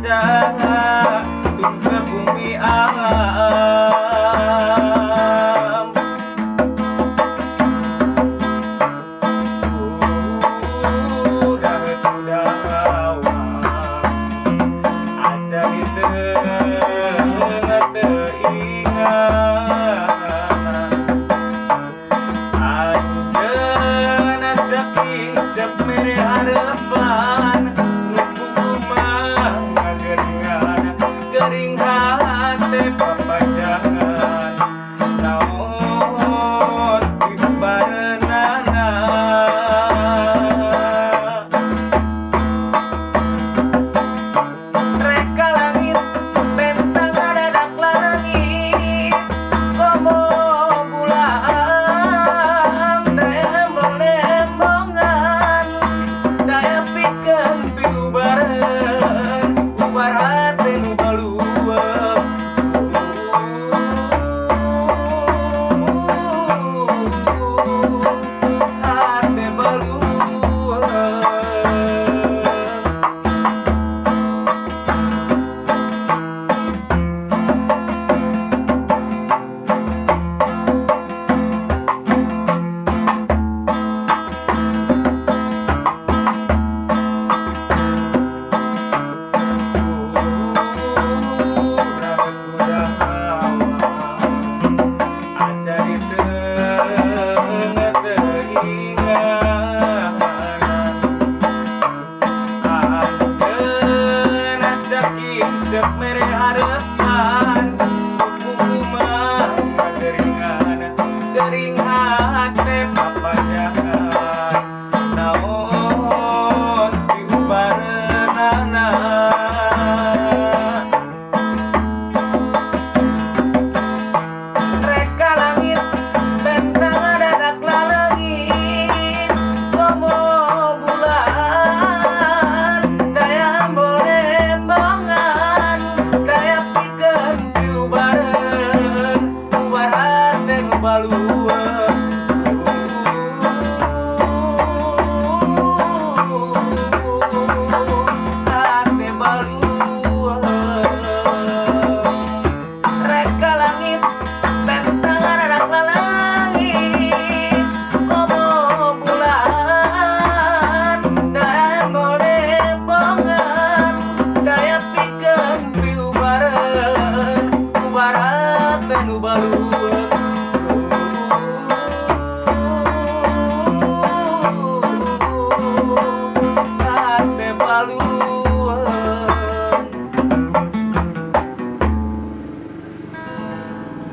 papadah tung ke bumi alam. Udah aja ditengah teingat anjeun sakit mere harapan rumah ngageringan gering hate papajangan naon dibarenana reka langit bentang adadak langit komo bulan dembong-dembongan daya pikeun piubareun ubar hate nu balueum hate balueum. Ada di tengah teingat anjeun sakit dek mere harapan rumah ngageringan gering